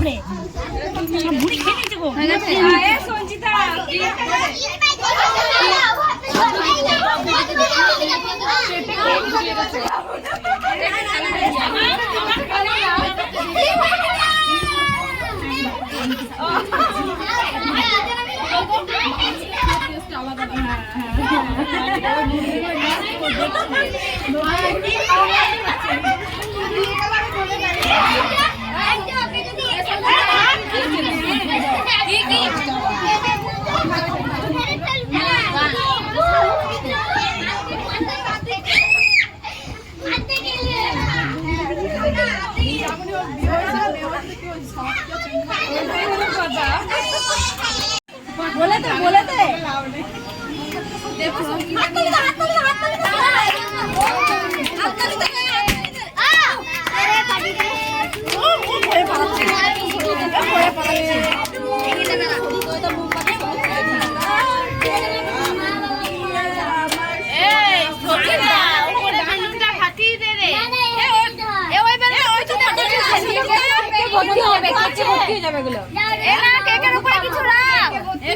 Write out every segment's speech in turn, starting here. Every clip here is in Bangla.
বাবরে মুড়ি খেয়ে নিয়েছে গো সঞ্চিতা बोले थे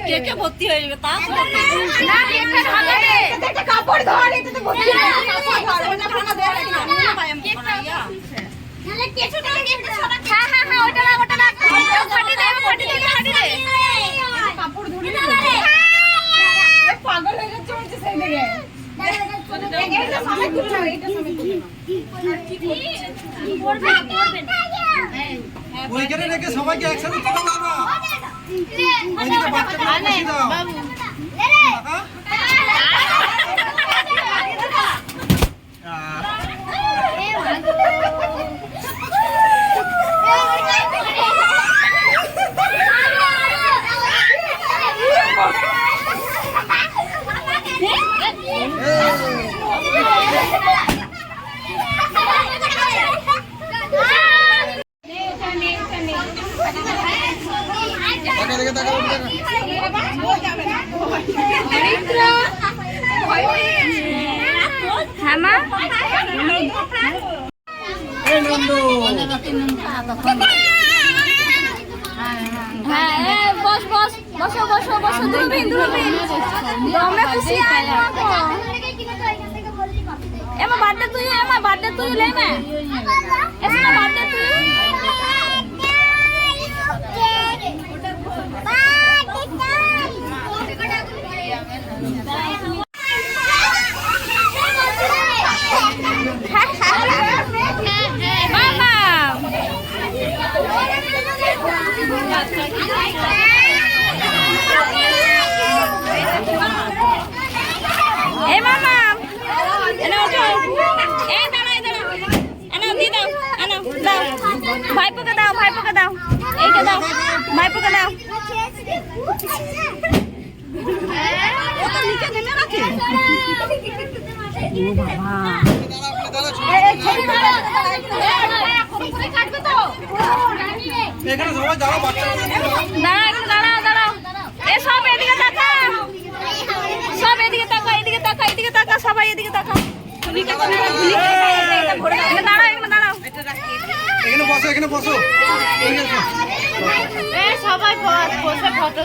কেকে ভর্তি হয়ে যাবে তা না কেকে ঢাকা দে একটা কাপড় ধর এটা তো ভর্তি হয়ে যাবে কাপড় ধর ওটা ভাঙা দে না পাই আমি বানাইয়া নালে কিছুটা কেকে ছড়া হ্যাঁ হ্যাঁ হ্যাঁ ওটা না ফাটি দে কাপড় ধরে এ পাগল হয়ে যাচ্ছে মনে সেই দিকে এটা সময় তুলো এটা সময় তুলো কি করবে ওইখানে রেখে সবাইকে একসাথে তুলে দাও না ওইদিকে বাচ্চাকে বসিয়ে দাও বাবু এখানে বসো সবাই বসে ফটো